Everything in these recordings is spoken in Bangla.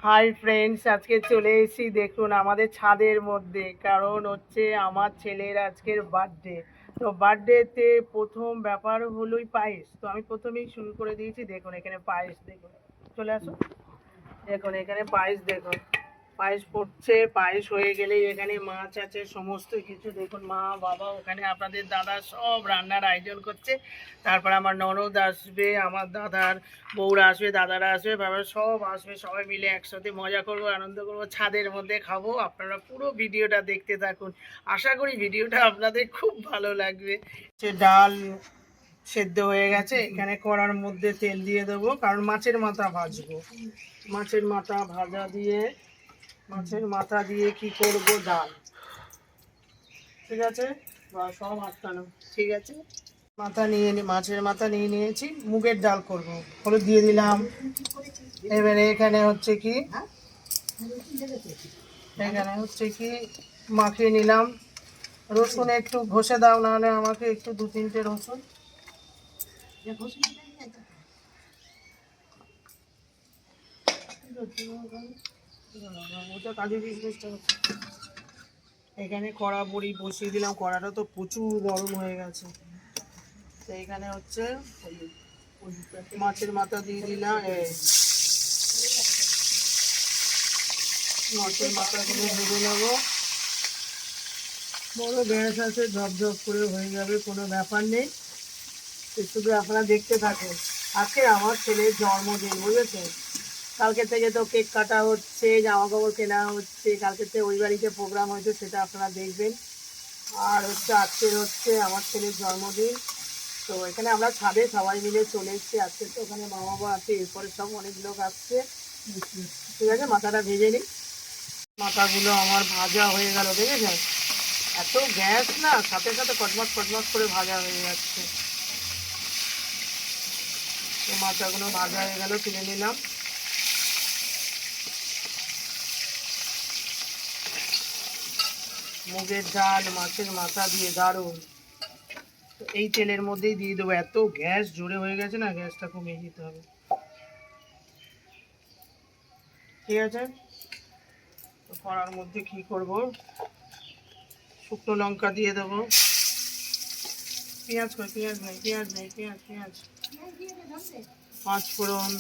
হাই ফ্রেন্ডস, আজকে চলে এসেছি দেখুন আমাদের ছাদের মধ্যে, কারণ হচ্ছে আমার ছেলের আজকের বার্থডে। তো বার্থডেতে প্রথম ব্যাপার হলোই পায়েস। তো আমি প্রথমেই শুরু করে দিয়েছি। দেখুন এখানে পায়েস, দেখুন চলে আসুন, দেখুন এখানে পায়েস, দেখুন পায়েস পড়ছে। পায়েস হয়ে গেলেই এখানে মাছ আছে, সমস্ত কিছু দেখুন, মা বাবা ওখানে আপনাদের দাদা সব রান্নার আয়োজন করছে। তারপর আমার ননদ আসবে, আমার দাদার বউরা আসবে, দাদারা আসবে, বাবা সব আসবে, সবাই মিলে একসাথে মজা করব, আনন্দ করব, ছাদের মধ্যে খাবো। আপনারা পুরো ভিডিওটা দেখতে থাকুন, আশা করি ভিডিওটা আপনাদের খুব ভালো লাগবে। সে ডাল সেদ্ধ হয়ে গেছে, এখানে কড়ার মধ্যে তেল দিয়ে দেবো, কারণ মাছের মাথা ভাজবো। মাছের মাথা ভাজা দিয়ে, মাছের মাথা দিয়ে কি করব, ডাল। ঠিক আছে, বা সব আটকানো ঠিক আছে। মাছের মাথা নিয়ে নিয়েছি, মুগের ডাল করব। হলুদ দিয়ে দিলাম। এবারে এখানে হচ্ছে কি, মাখিয়ে নিলাম। রসুন একটু ঘষে দাও, নাহলে আমাকে একটু 2-3টে রসুন। এখানে কড়া বড়ি বসিয়ে দিলাম, কড়াটা তো প্রচুর গরম হয়ে গেছে। তো এখানে হচ্ছে মাছের মাথা দিয়ে দিলাম। মাছের মাথাগুলো ভেজে নেবো। বড় গ্যাস আছে, ঝপঝপ করে হয়ে যাবে, কোনো ব্যাপার নেই। শুধু আপনারা দেখতে থাকুন। আজকে আমার ছেলের জন্মদিন, বুঝেছেন? কালকে থেকে তো কেক কাটা হচ্ছে, জামা কাপড় কেনা হচ্ছে, কালকে থেকে ওই বাড়িতে প্রোগ্রাম হয়েছে, সেটা আপনারা দেখবেন। আর হচ্ছে আজকের হচ্ছে আমার ছেলের জন্মদিন। তো এখানে আমরা ছাদে সবাই মিলে চলে এসেছি। আজকে তো ওখানে মা বাবা আছে, এরপরে সব অনেক লোক আসছে। ঠিক আছে, মাথাটা ভেজে নিই। মাথাগুলো আমার ভাজা হয়ে গেল, দেখেছেন? এত গ্যাস না, সাথে সাথে কটমট কটমট করে ভাজা হয়ে যাচ্ছে। তো মাথাগুলো ভাজা হয়ে গেল, তুলে নিলাম। মুগের ডাল মাছের মাথা দিয়ে দারুণ। তো এই তেলের মধ্যেই দিয়ে দেবো। এত গ্যাস জোরে হয়ে গেছে না, গ্যাসটা কমিয়ে দিতে হবে। ঠিক আছে, তো কড়ার মধ্যে কি করব, শুকনো লঙ্কা দিয়ে দেবো। পেঁয়াজ কই, পেঁয়াজ নেই, পেঁয়াজ নেই, পেঁয়াজ পেঁয়াজ পাঁচ ফোড়ন,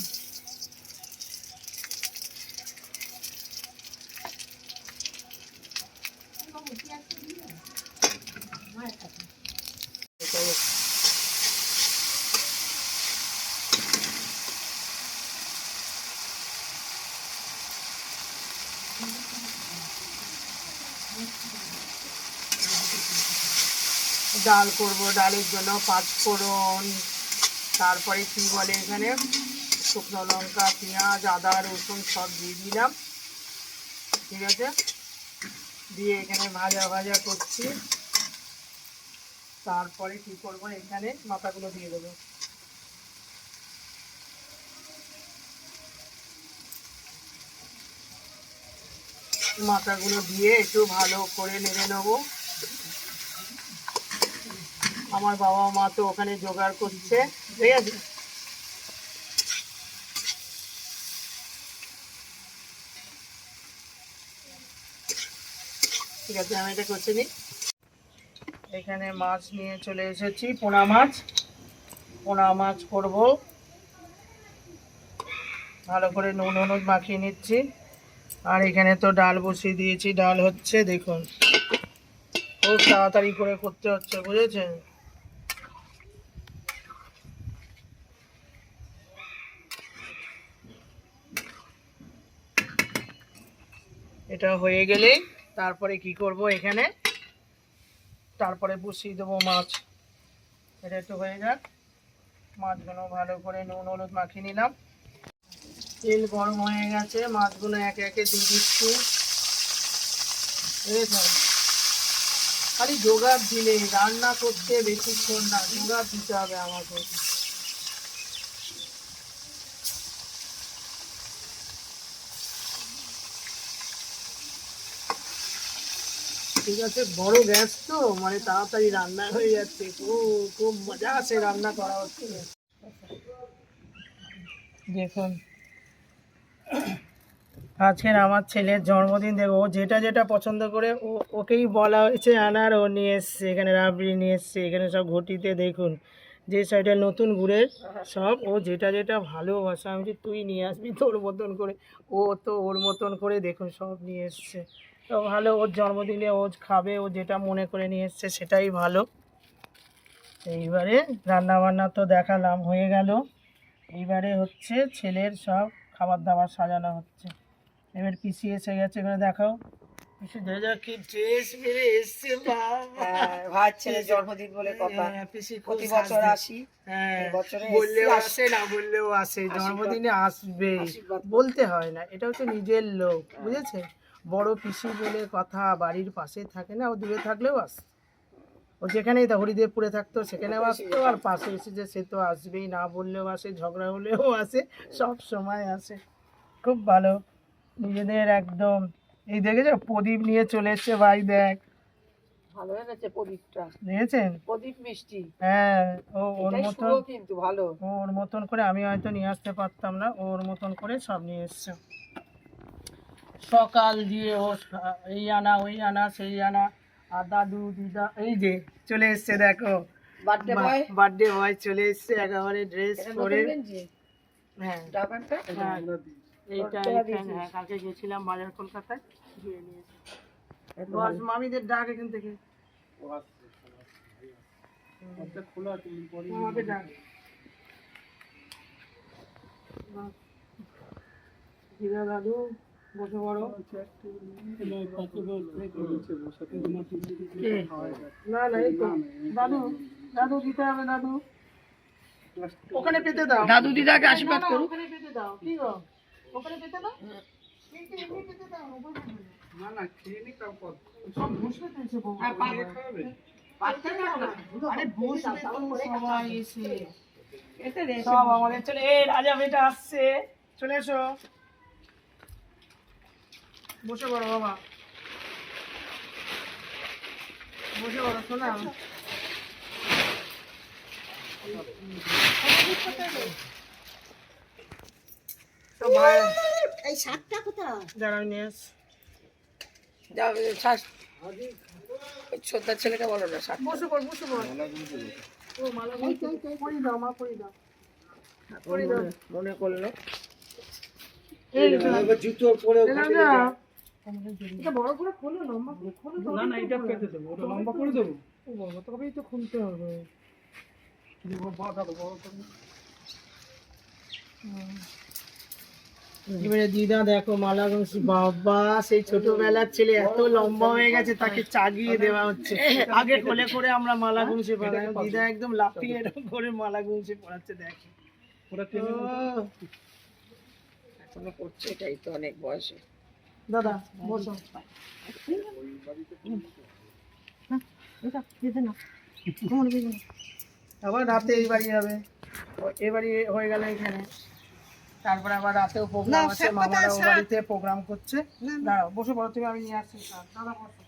ডাল করব, ডালের জন্য পাঁচ ফোড়ন, তারপরে কি বলে এখানে শুকনো লঙ্কা, পেঁয়াজ, আদা, রসুন সব দিয়ে দিলাম। ঠিক আছে, দিয়ে এখানে ভাজা ভাজা করছি। তারপরে কি করব, এখানে মাথাগুলো দিয়ে দেবো। মাথাগুলো দিয়ে একটু ভালো করে নেড়ে নেবো। আমার বাবা মা তো ওখানে জোগাড় করছে, ঠিক আছে। ঠিক আছে, আমি এটা করছি নি। এখানে মাছ নিয়ে চলে এসেছি, পোনা মাছ। পোনা মাছ করব, ভালো করে নুন হলুদ মাখিয়ে নিচ্ছি। আর এখানে তো ডাল বসিয়ে দিয়েছি, ডাল হচ্ছে, দেখুন খুব তাড়াতাড়ি করে করতে হচ্ছে, বুঝেছেন? এটা হয়ে গেলে তারপরে কি করব, এখানে তারপরে বসিয়ে দেবো মাছ। এটা একটু হয়ে যাক, মাছগুলো ভালো করে নুন হলুদ মাখিয়ে নিলাম। তেল গরম হয়ে গেছে, মাছগুলো একে একে দিয়ে দিচ্ছি। বুঝেছেন? খালি জোগাড় দিলে, রান্না করতে বেশিক্ষণ না, জোগাড় দিতে হবে আমাকে। ঠিক আছে, বড় গ্যাস তো, মানে তাড়াতাড়ি রান্না হয়ে যাচ্ছে, খুব খুব মজা আছে রান্না করা হচ্ছে। দেখুন আজকের আমার ছেলের জন্মদিন, দেখো ও যেটা যেটা পছন্দ করে ওকেই বলা হয়েছে আনার, ও নিয়ে এসছে। এখানে রাবড়ি নিয়ে এসছে, এখানে সব ঘটিতে দেখুন যে সাইডে নতুন গুড়ের সব, ও যেটা যেটা ভালোবাসে। আমি যে তুই নিয়ে আসবি তোর মতন করে, ও তো ওর মতন করে দেখুন সব নিয়ে এসছে। তো ভালো, ওর জন্মদিনে ও খাবে, ও যেটা মনে করে নিয়ে এসছে সেটাই ভালো। এইবারে রান্না বান্না তো দেখালাম, হয়ে গেল। এইবারে হচ্ছে ছেলের সব খাবার দাবার সাজানো হচ্ছে। এবার পিসি এসে গেছে, এখানে দেখাও পিসি যা কি ড্রেস মেরে এসছে বাবা। ভাই ছেলের জন্মদিন বলে কথা, পিসি প্রতি বছর আসি। হ্যাঁ, বছরে বললেও আসে না বললেও আসে, জন্মদিনে আসবে, বলতে হয় না। এটা হচ্ছে নিজের লোক, বুঝেছে? বড় পিসি বলে কথা, বাড়ির পাশে থাকে না, ও দূরে থাকলেও আসে। ও যেখানেই হরিদেবপুরে থাকতো সেখানেও আসতো, আর পাশে এসে যে সে তো আসবেই, না বললেও আসে, ঝগড়া হলেও আসে, সব সময় আসে। খুব ভালো নিজেদের একদম। এই দেখেছো প্রদীপ নিয়ে চলে এসছে ভাই, দেখ ভালো হয়ে গেছে প্রদীপটা, দেখেছেন? প্রদীপ মিষ্টি, হ্যাঁ, ও ওর মতন, কিন্তু ভালো ওর মতন করে, আমি হয়তো নিয়ে আসতে পারতাম না, ওর মতন করে সব নিয়ে এসছে। সকাল দিয়ে ও এই আনা ওই আনা সেই আনা, আর দাদু দিদা এই যে চলে এসছে, দেখো বার্থডে বয়, বার্থডে বয় চলে এসছে একেবারে ড্রেস পরে। হ্যাঁ হ্যাঁ, এইটা এখানে, হ্যাঁ কালকে গেছিলাম বাজার কলকাতায়, গিয়ে নিয়েছি। বস মামিদের ডাক এখান থেকে, আমাকে ডাক। দিদা দাদু বসে পড়ো। না না, এই তো দাদু, দাদু দিতে হবে, দাদু ওখানে পেতে দাও, দাদু দিদাকে আশীর্বাদ করো, ওখানে পেতে দাও। কি গো, ওখানে পেতে দাও, এমনি পেতে দাও। না না, খেয়ে নি তারপর সব বসবে তো এসে বউ, আর পানি খাবে, আরে বসবে তো সবাই এসে, সব আমাদের চলে। এই রাজা বেটা আসছে, চলে এসো, বসে পড়ো বাবা, বসে পড়ো শোনা। তো ভাই এই শাকটা কোথায়? দাঁড়াও নিয়ে এস। যাও শ্বাস, ছোট্টার ছেলেকে বলো না শাক। বসে পড়, বসে পড়। ও মালা পরি দাও, মা পরি দাও, পরি দাও। মনে করলো এই জুতো পরে এটা বড় করে খোলো, লম্বা করে খোলো। না না, এটা পেতে দেবো, ওটা লম্বা করে দেবো। ও বাবা, তবেই তো খুলতে হবে। এবারে দিদা দেখো মালা গুনছি, বাবা সেই ছোটবেলার ছেলে এত লম্বা হয়ে গেছে, তাকে চাগিয়ে দেওয়া হচ্ছে। আগে কোলে করে আমরা মালা গুনছি পড়াই, দিদা একদম লাফিয়ে এরকম করে মালা গুনছি পড়াচ্ছে, দেখো এখনো করছে, এটাই তো অনেক বয়সে। দাদা বসো, আবার রাতে এই বাড়ি হবে, এ বাড়ি হয়ে গেল এখানে, তারপরে আবার রাতেও প্রোগ্রাম আছে, মামারা ও বাড়িতে প্রোগ্রাম করছে। দাঁড়াও, বসে পড়ো তুমি, আমি নিয়ে আসছি। দাদা বসো,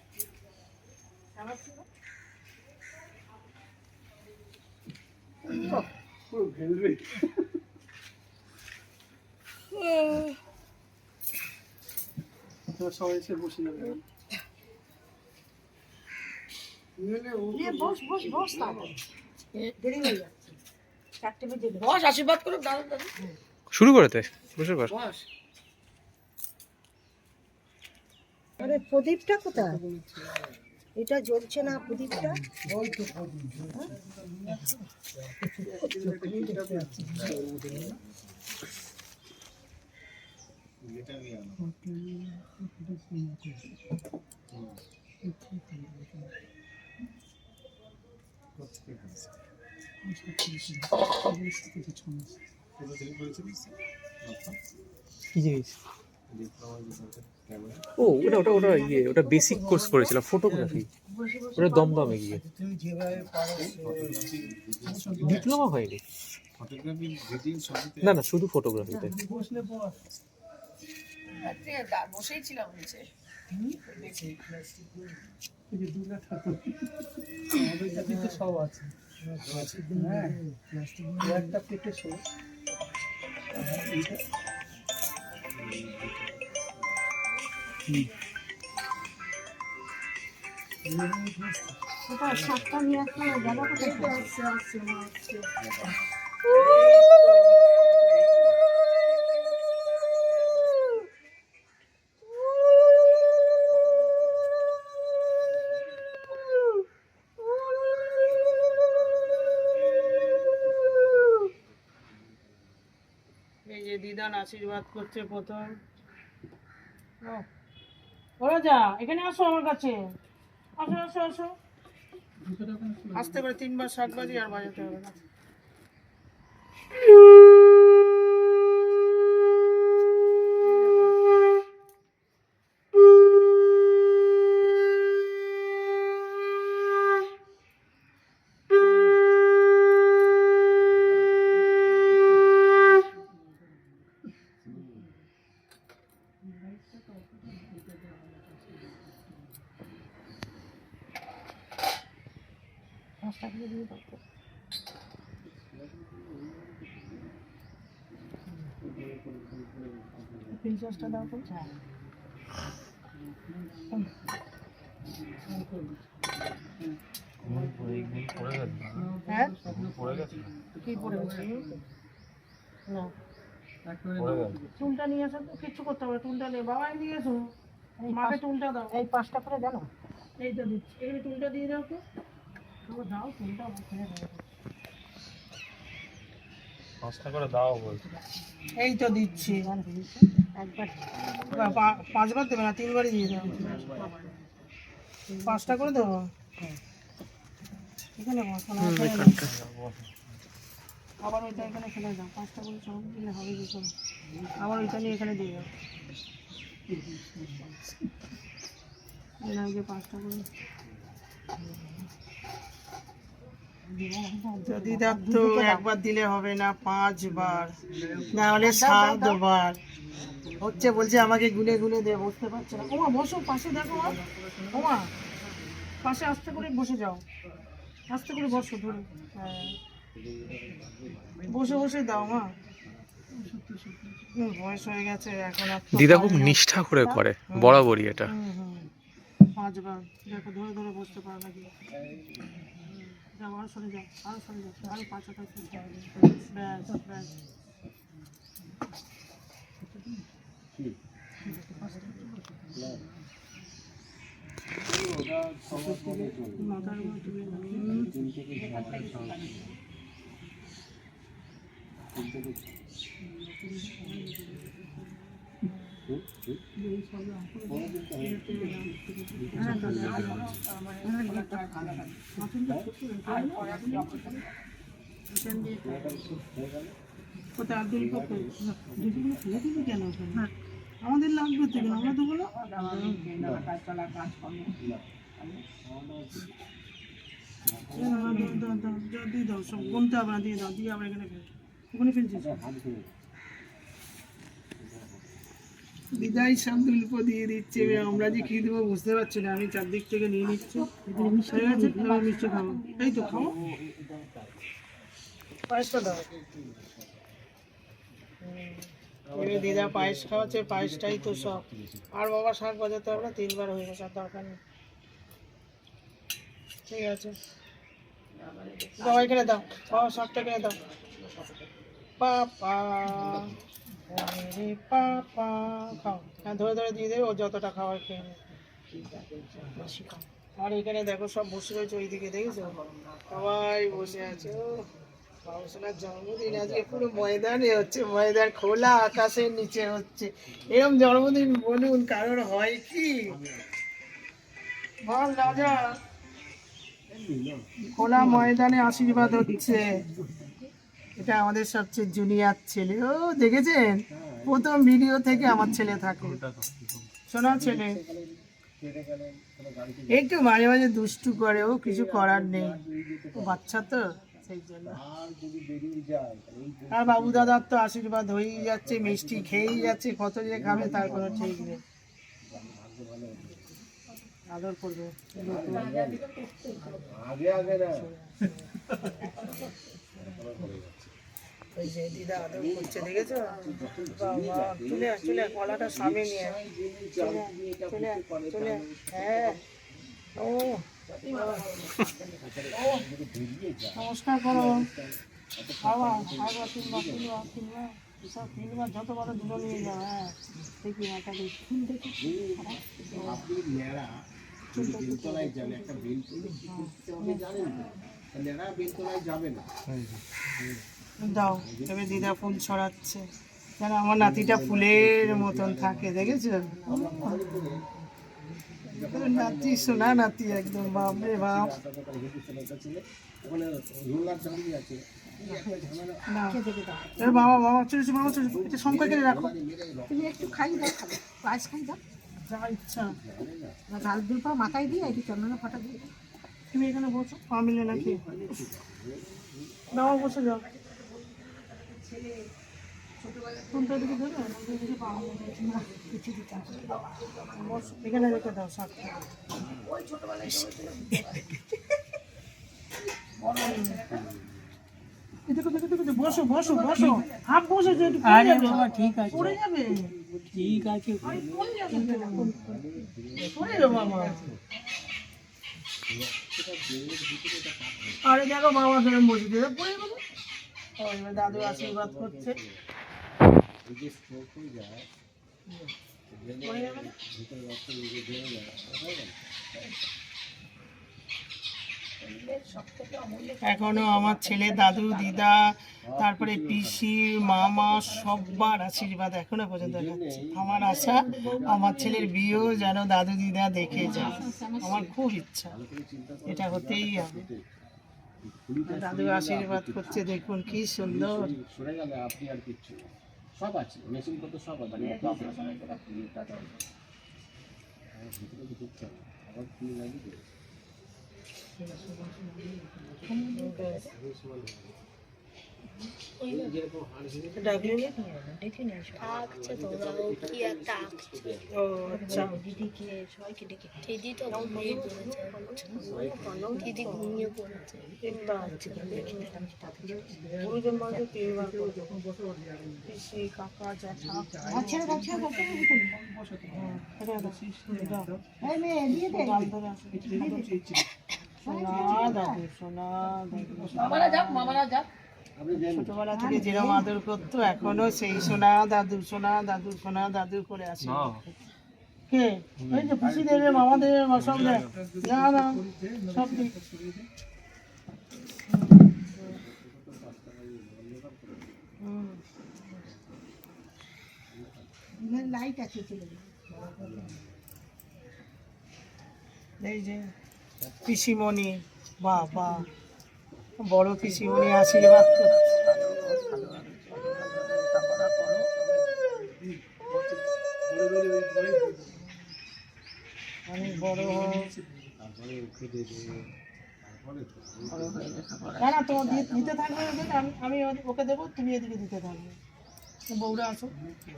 পুরো ভেলবে। সবাই এসে বসে যাবে। বস, আশীর্বাদ করো দাদা দাদু। শুরু করতে বসে পর। বস। আরে প্রদীপটা কোথায়? এটা জ্বলছে না প্রদীপটা। ওই তো কি জিনিস? ও ওটা ওটা ওটা ইয়ে, ওটা বেসিক কোর্স করেছিলাম, ফটোগ্রাফি। ওটা দমদমে গিয়ে, ডিপ্লোমা হয়নি, না না শুধু ফটোগ্রাফিতে। বসেই ছিলাম নিচে। সব আছে, একটা পেটে কোথায় শাকটা নিয়ে আসলে গেল কোথায়? এই যে দিদান আশীর্বাদ করছে প্রথম। ওরা যা এখানে আসো আমার কাছে, আসো আসো আসো, আস্তে করে 3 বার শাক বাজি আর বাজাতে হবে না। পিঞ্চাসটা দাও তো। হ্যাঁ কি পড়ে গেছে? না টুলটা নিয়ে আসো, কিচ্ছু করতে হবে, টুলটা নিয়ে বাবাই নিয়ে এসো, মাকে টুলটা দাও। এই 5টা করে জানো? এই তো দিচ্ছি, এখানে টুলটা দিয়ে দাও তো, দাও টুলটা ফেলে দাও। 5টা করে দাও বলছি। এই তো দিচ্ছি, একবার 5 বার দেবে না, 3 বারই দিয়ে দাও। 5টা করে দেবো, এখানে বসো না, আবার ওইটা এখানে ফেলে দাও। 5টা করে সব দিলে হবে কি করে? আবার ওইটা নিয়ে এখানে দিয়ে দাও। যে 5টা করে দিদার তো একবার দিলে হবে না, 5 বার, না হলে 7 বার হচ্ছে। বলছে আমাকে গুনে গুনে দে, বসতে পারছে না। ওমা বসো, পাশে দেখো ওমা, পাশে আস্তে করে বসে যাও, আস্তে করে বসো ধরে। হ্যাঁ বসে বসে দাও মা, বয়স হয়ে গেছে এখন। দিদা খুব নিষ্ঠা করে করে বরাবরই এটা। 5 বার দেখো, ধরে ধরে বসতে পারো নাকি? যাও আরো সরে যাও, আরো সরে যাও, আরো 5টা ব্যাস ব্যাস। মাথার উপর তুলে নাও। কোথায় আব্দুল কাপুর? দুটোগুলো ফেলে দিবি কেন? আমাদের লাগবে তো, আমরা দেবো না। দিয়ে দাও, সব গুনতে হবে না, দিয়ে দাও, দিয়ে আবার এখানে ফেলছো, ওখানে ফেলছিস। বিদায় সামদুল্প দিয়ে দিচ্ছে, আমরা যে কি দেবো বুঝতে পারছি না। আমি চারদিক থেকে নিয়ে নিচ্ছি, মিষ্টি খাবো। এই তো খাও, পায়েসটা দাও। দিদা পায়েস খাওয়াচ্ছে, পায়েসটাই তো সব। আর বাবা শাক বাজাতে হবে না, 3 বার হয়ে গেছে, আর দরকার নেই। ঠিক আছে দাও, এখানে দাও, বাবা শাকটা এখানে দাও। পাপা রে পাপা, খাও। হ্যাঁ ধরে ধরে দিয়ে দেবে, ও যতটা খাওয়ার খেয়ে নেবে। আর এখানে দেখো সব বসে রয়েছে ওইদিকে, দেখেছো সবাই বসে আছে। ও বাবুসোনার জন্মদিন আজকে পুরো ময়দানে হচ্ছে, ময়দান খোলা আকাশের নিচে হচ্ছে। এরকম জন্মদিন বলুন কারোর হয় কি? বল রাজা, খোলা ময়দানে আশীর্বাদ হচ্ছে। এটা আমাদের সবচেয়ে জুনিয়র ছেলে, ও দেখেছেন প্রথম ভিডিও থেকে আমার ছেলে থাকে, শোনা ছেলে। একটু মাঝে মাঝে দুষ্টু করে, ও কিছু করার নেই, ও বাচ্চা তো সেই জন্য। আর বাবু দাদার তো আশীর্বাদ হয়েই যাচ্ছে, মিষ্টি খেয়েই যাচ্ছে, কত যে খাবে তার কোনো ঠিক নেই। আদর করবে ওই যে দিদা আদর করছে, দেখেছো? বাবা, চলে আয়, চলে আয়, কলাটা সামনে নিয়ে আয়। চলে আয়, চলে আয়, চলে আয়। হ্যাঁ, ও ও, নমস্কার করো বাবা, আরেকবার তিনবার যতবার দুটো নিয়ে যাও। হ্যাঁ, দেখি একটা দেখি দাও। তবে দিদা ফুল ছড়াচ্ছে, যেন আমার নাতিটা ফুলের মতন থাকে, দেখেছো? নাতি, সোনা নাতি একদম, বাপরে বাপ। বাবা বাবা, চলেছে বাবা, চলেছে, এটা সংখ্যা কেটে রাখো। তুমি একটু খাই দাও, খাবে পায়েস খাই দাও, যা ইচ্ছা। লাল দুল পা মাথায় দিয়ে একটু চন্দনা ফাটা দিয়ে দাও। তুমি এখানে বসো, পা মিলে নাকি? দাও, বসে যাও। কোনটা দিকে ধরে? কিছু দিতে হবে। বসো, এখানে রেখে দাও শাকটা। দেখো দেখো দেখো, বসো বসো বসো, হাফ বসে যে আরে বাবা ঠিক আছে, পড়ে যাবে। ঠিক আছে। পড়ে যাবে, পড়ে যাবে বাবা। আরে দেখো বাবা কেরম বসে দিয়ে পড়ে যাবে। এবার দাদু আশীর্বাদ করছে। পড়ে যাবে না? এখনো আমার ছেলে, দাদু, দিদা, তারপরে পিসি, মামা সবার আশীর্বাদ এখনো পর্যন্ত দেখাচ্ছে। আমার আশা আমার ছেলের বিয়েও যেন দাদু দিদা দেখে যায়, আমার খুব ইচ্ছা, এটা হতেই হবে। দাদু আশীর্বাদ করছে, দেখুন কি সুন্দর। সব আছে, মেশিন পত্র সব আছে। আবার ফুল লাগিয়ে ও আচ্ছা, দিদিকে সবাইকে ডেকে দিদি তো ঘুমিয়ে পড়েছে, দিদি ঘুমিয়ে পড়েছে। গুরুজন মাঝে তিনবার করে যখন বসে পিসি, কাকা, জ্যাঠা, ছেড়ে দাও, ছেড়ে দাও, ছেড়ে দাও। এই মেয়ে দিয়ে দে। সোনা দাদু, সোনা দাদু। ছোটবেলা থেকে যেরকম আদর করতো, এখনো সেই সোনা দাদু, সোনা দাদু, সোনা দাদু করে আসে। কে? ওই যে পিসি দেবে, মামা দেবে, সব দেয়। না না, সব দিক। লাইট আছে, চলে যাও। এই যে পিসিমণি, বাবা বড় পিসিমণি আশীর্বাদ করছে। অনেক বড় হোক। না না, তোমার দিতে থাকবে, আমি ওকে দেবো, তুমি এদিকে দিতে থাকবে। বউরা আসো।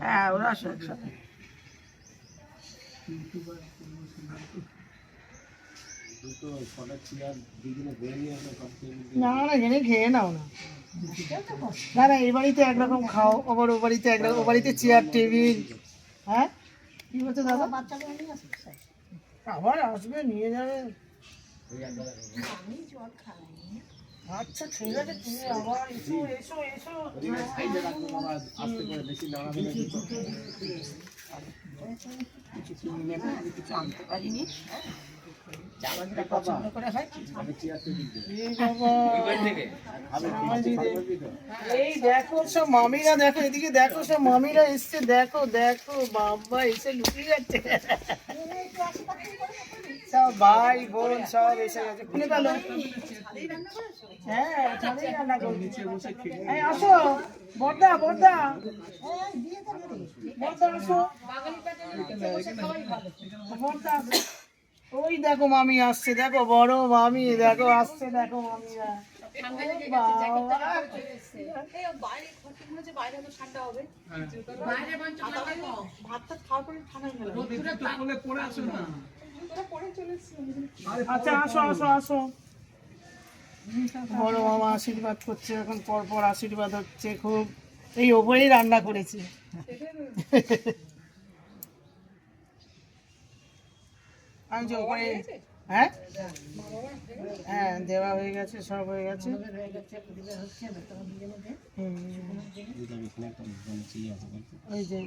হ্যাঁ, ওরা আসো একসাথে। না না, জেনে খেয়ে নাও না। না না, এই বাড়িতে একরকম খাও, আবার ও বাড়িতে একরকম, ও বাড়িতে চেয়ার টেবিল। হ্যাঁ, কি বলছে দাদা? বাচ্চাগুলো নিয়ে আসো। আবার আসবে, নিয়ে যাবে। আমি জল খাই। আচ্ছা ঠিক আছে, তুমি আবার এসো এসো এসো। কিছু আনতে পারিনি। পছন্দ করে খাই। এই দেখো সব মামিরা, দেখো এদিকে, দেখো সব মামিরা এসছে, দেখো দেখো, বাবা এসে লুকিয়ে যাচ্ছে। সব ভাই বোন সব এসে গেছে, খুলে গেল। হ্যাঁ, ছাদেই রান্না করছি। এই আসো বর্দা, বর্দা, বর্দা আসো, বর্দা আসো। ওই দেখো মামি আসছে, দেখো বড় মামি, দেখো আসছে, দেখো মামিরা। আচ্ছা আসো আসো আসো। বড় মামা আশীর্বাদ করছে, এখন পরপর আশীর্বাদ হচ্ছে খুব। এই ওপরেই রান্না করেছি। আমি যে ওপরে, হ্যাঁ হ্যাঁ দেওয়া হয়ে গেছে, সব হয়ে গেছে। হুম, ওই যে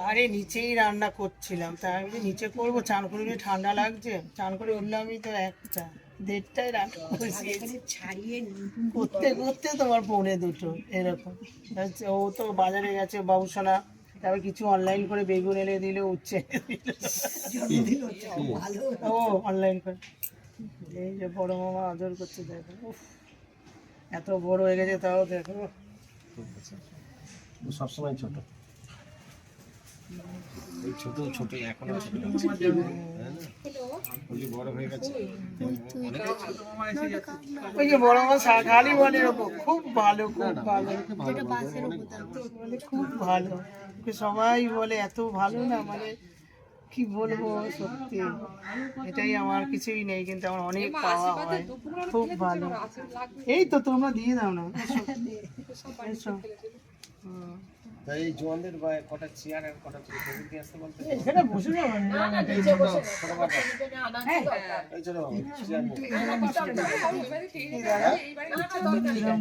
আরে নিচেই রান্না করছিলাম, তাই আমি যে নিচে করবো, চান করে উঠে ঠান্ডা লাগছে, চান করে উঠলামই তো 1টা 1:30টায় রান্না বসিয়েছি। ছাড়িয়ে করতে করতে তোমার 1:45 এরকম হচ্ছে। ও তো বাজারে গেছে বাবুসোনা, তারপর কিছু অনলাইন করে বেগুন এনে দিল, উচ্ছে এনে দিল। ও অনলাইন করে। এই যে বড় মামা আদর করছে, দেখো উফ, এত বড় হয়ে গেছে তাও দেখো। সবসময় ছোট, এই ছোট ছোট এখনো ছোট, বড় হয়ে গেছে। ওই যে বড় মামা খালি বলে ওরকম, খুব ভালো খুব ভালো, মানে খুব ভালো। ওকে সবাই বলে এত ভালো না, মানে কি বলবো, সত্যি এটাই আমার কিছুই নেই, কিন্তু আমার অনেক পাওয়া হয়। খুব ভালো। এই তো তোমরা দিয়ে দাও না, এসো। হুম। তাই এই জোয়ানদের বা কটা চেয়ার আর কটা টেবিল দিয়ে আসতে বলতে, এখানে বসে যাও না। এই চলো চেয়ার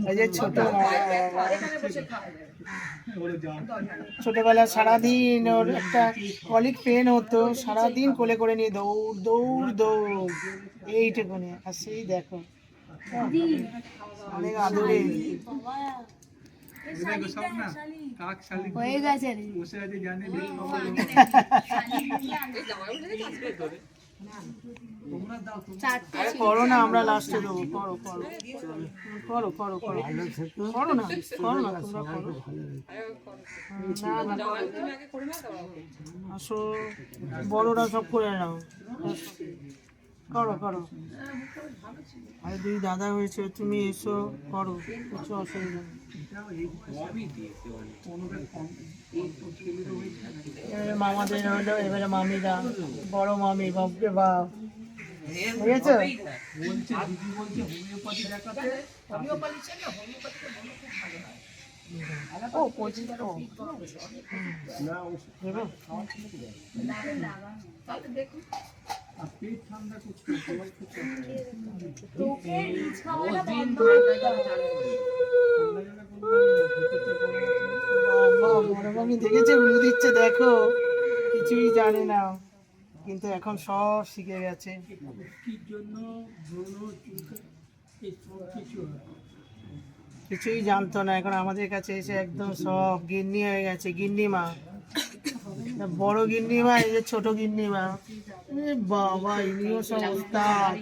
এই যে ছোটবেলা সারাদিন ওর একটা কলিক পেন হতো, সারাদিন কোলে করে নিয়ে দৌড় দৌড় দৌড়, এইটুকুনি। আর সেই দেখো অনেক আদরে। হয়ে গেছে রে। আরে করো না, আমরা লাস্টে দেবো। করো করো করো করো করো করো না, করো না, তোমরা করো। না না আসো, বড়রা সব করে নাও, করো করো। আরে দুই দাদা হয়েছে, তুমি এসো করো, কিছু অসুবিধা নেই। এবারে মামাদের হলো, এবারে মামিরা, বড় মামি, বাপরে বাপ, বুঝেছো? ও 25 টাকা দেবো? আমি দেখেছি উলু দিচ্ছে, দেখো কিছুই জানে না, কিন্তু এখন সব শিখে গেছে। কিছুই জানতো না, এখন আমাদের কাছে এসে একদম সব গিন্নি হয়ে গেছে, গিন্নি মা। বড় গিন্নি মা, এই যে ছোট গিন্নি মা। এ বাবা, ইনিও সব উস্তাদ।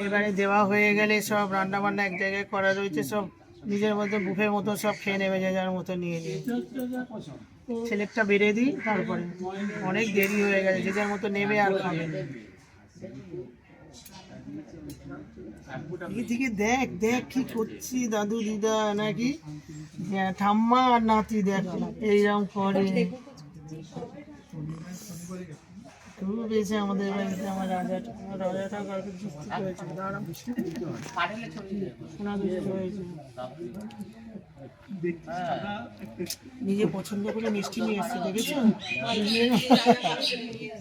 এবারে দেওয়া হয়ে গেলে সব রান্না বান্না এক জায়গায় করা রয়েছে, সব নিজের মতো বুফের মতো সব খেয়ে নেবে, যে যার মতো নিয়ে নিয়ে। ছেলেরটা বেড়ে দিই, তারপরে অনেক দেরি হয়ে গেছে, যে যার মতো নেবে আর খাবে। এদিকে দেখ দেখ কি করছি, দাদু দিদা নাকি ঠাম্মা আর নাতি, দেখ এইরকম করে। খুব বেশি আমাদের বাড়িতে আমার রাজাটা কালকে যুক্তি হয়েছিল, শোনা দুষ্ট হয়েছে। নিজে পছন্দ করে মিষ্টি নিয়ে এসছে, দেখেছো?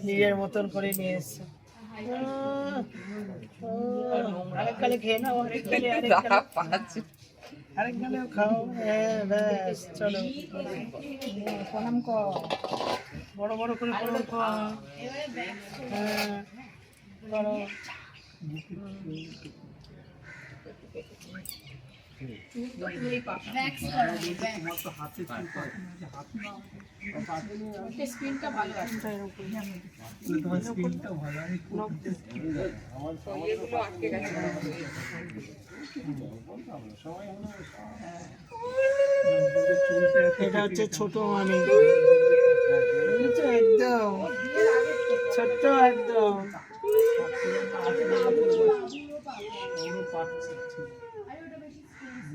নিজের মতন করে নিয়ে এসছে। আরেক গালে খেয়ে নাও, আরেক গালে আরেক গালেও খাও। হ্যাঁ ব্যাস, চলো প্রণাম কর, বড় বড় করে প্রণাম কর। হ্যাঁ করো। তোমার স্ক্রিনটা ভালো আমি এটা হচ্ছে ছোট মানে একদম ছোট্ট একদম।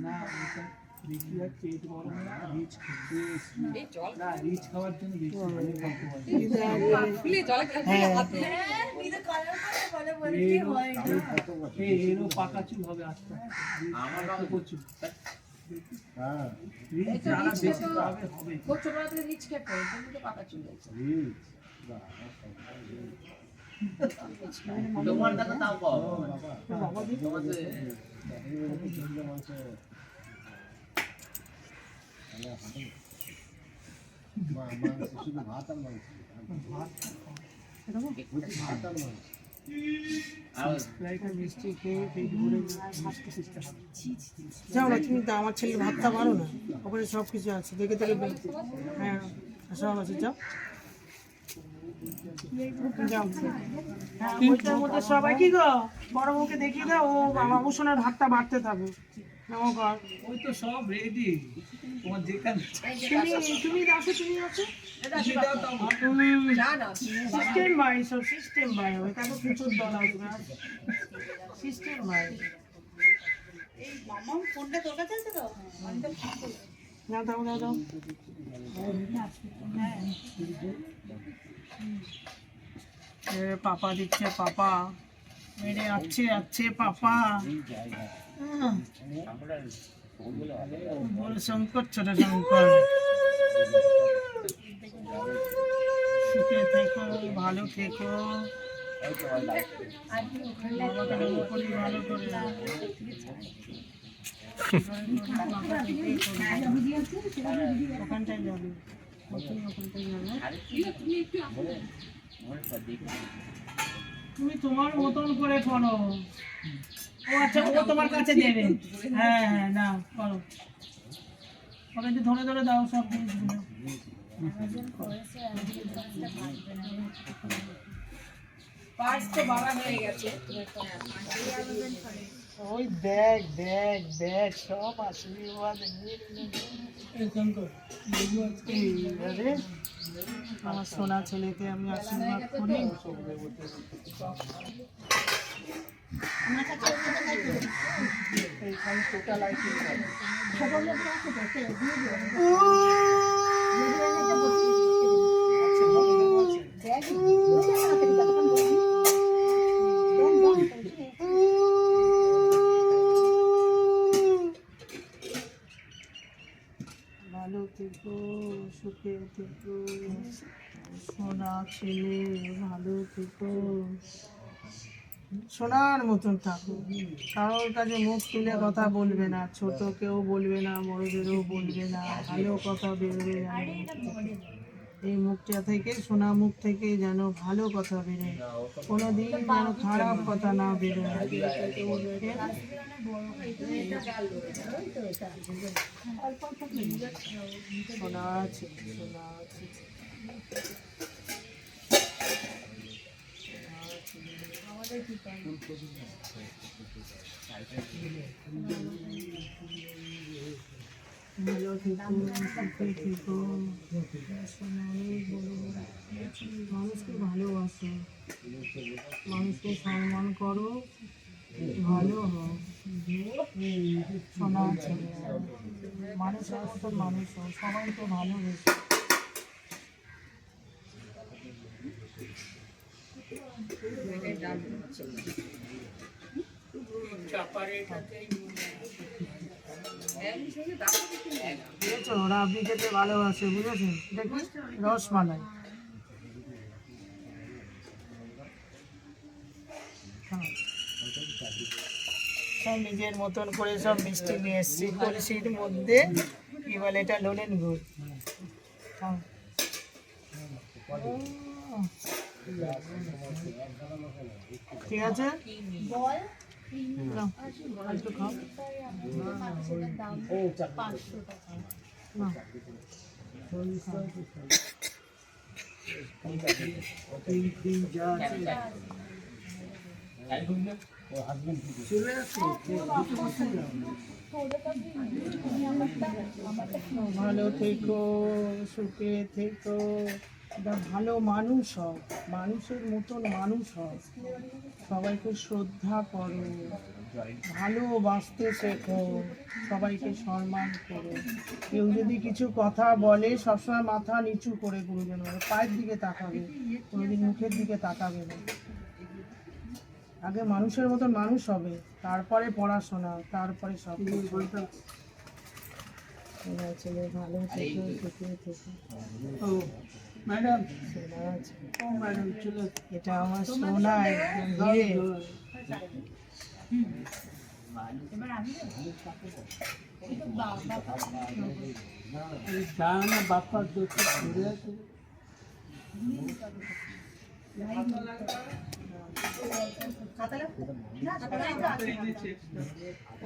না ওটা বেশি আর পেট বড় না রিচ না রিচ খাওয়ার জন্য বেশি ভালো খাওয়া এরও পাকা চুল হবে আস্তে আমার প্রচুর রিচ যারা বেশি খাবে হবে মিষ্টি খেয়ে পেট ভরে মিষ্টি সিস্টেম হবে যাও না তুমি তো আমার ছেলের ভাতটা পারো না, ওখানে সব কিছু আছে দেখে দেখে হ্যাঁ সব আছে, যাও যাও। হ্যাঁ ওইটার মধ্যে সবাই কি গো বড় মুখে দেখিয়ে দাও, ও আমার উষণের ভাতটা বাড়তে থাকবে। নমস্কার। ওই তো সব রেডি তোমার যেখানে তুমি আসো, তুমি আছো সিস্টেম বাই, সব সিস্টেম বাই হবে, তারপর প্রচুর দল আসবে সিস্টেম বাই। না দাও দাও দাও, পাপা দিচ্ছে, পাপা মেরে আছে আছে পাপা। বড় শঙ্কর ছোট শঙ্কর, সুখে থেকো, ভালো থেকো, বাবাকে নমো করি ভালো করে। ওখানটায় যাবে, ওখানটায় যাবে, তুমি তোমার মতন করে করো। ও আচ্ছা, ও তোমার কাছে দেবে, হ্যাঁ হ্যাঁ না করো, ওকে ধরে ধরে দাও সব জিনিসগুলো। ওই ব্যাগ ব্যাগ ব্যাগ সব আশীর্বাদ এইভাবে আমার সোনা ছেলেকে আমি আশীর্বাদ করি। এইখানে টোটাল ভালো থেকো, সুখে থেকো, সোনা ছেলে ভালো থেকো, সোনার মতন থাকো। কারোর কাছে মুখ তুলে কথা বলবে না, ছোট কেউ বলবে না, বড়দেরও বলবে না, ভালো কথা বেরোবে যেন এই মুখটা থেকে, সোনা মুখ থেকে যেন ভালো কথা বেরোয়, কোনোদিন যেন খারাপ কথা না বেরোয়। সোনা আছে, সোনা আছে, ভালো থেকো, সুখে থেকো, মানুষকে ভালোবাসো, মানুষকে সম্মান করো, ভালো হও, শোনা ছেলে মানুষের মতন মানুষ হও, সবাইকে ভালোবেসো। বুঝেছো, ওরা আপনি খেতে ভালোবাসে, বুঝেছেন? এটা কি রসমালাই, সব নিজের মতন করে সব মিষ্টি নিয়ে এসছি কলসির মধ্যে, কি বলে এটা, লোলেন গুড়। ঠিক আছে, নাও, একটু খাও। নাও। ভালো থেকো, সুখে থেকো, একটা ভালো মানুষ হও, মানুষের মতন মানুষ হও, সবাইকে শ্রদ্ধা করো, ভালোবাসতে শেখো, সবাইকে সম্মান করো। কেউ যদি কিছু কথা বলে সবসময় মাথা নিচু করে গুরুজন পায়ের দিকে তাকাবে, কোনোদিন মুখের দিকে তাকাবে না। আগে মানুষের মতন মানুষ হবে, তারপরে পড়াশোনা, তারপরে সব কিছু। ছেলে ভালো থেকো, সুখে থেকো। ম্যাডাম, সোনা আছে। ও ম্যাডাম চলে এটা আমার সোনা, একদম হিরে। যা না বাপ্পার দোষে ঘুরে আছে।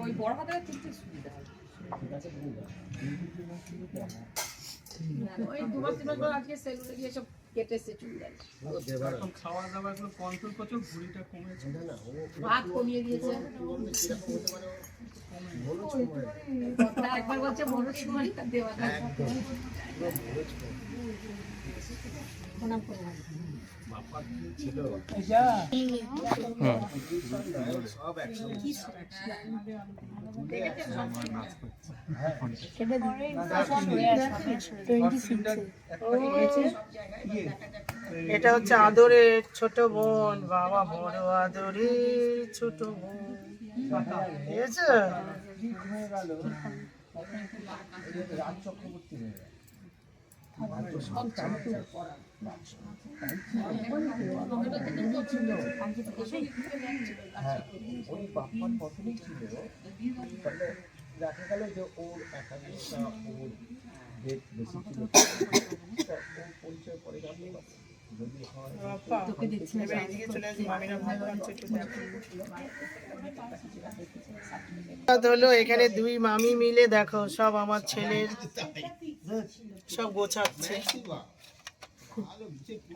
ওই বড় হাতের তুলতে সুবিধা হয়। ওই দুবার তিনবার করে আজকে সেলুনে গিয়ে সব কেটেছে চুলদার। এখন খাওয়া দাওয়া গুলো কন্ট্রোল করছো, ভুঁড়িটা কমেছে। ভাত কমিয়ে দিয়েছে। একবার বলছে বড় সময় দেওয়া এটা হচ্ছে আদরের ছোট বোন, বাবা বড় আদরের ছোট বোন, বুঝেছো? ওই বাপ্পার পছন্দই ছিল, তাহলে দেখা গেল যে ওর একাধিকটা ওর ডেট বেশি ছিল, ওর পরিচয় পরে জানতে পারছে। যদি হয় এবার এইদিকে চলে আসি, মামিরা ভাত খাচ্ছে, একটু দেখো। হলো এখানে দুই মামি মিলে দেখো সব আমার ছেলের সব গোছাচ্ছে।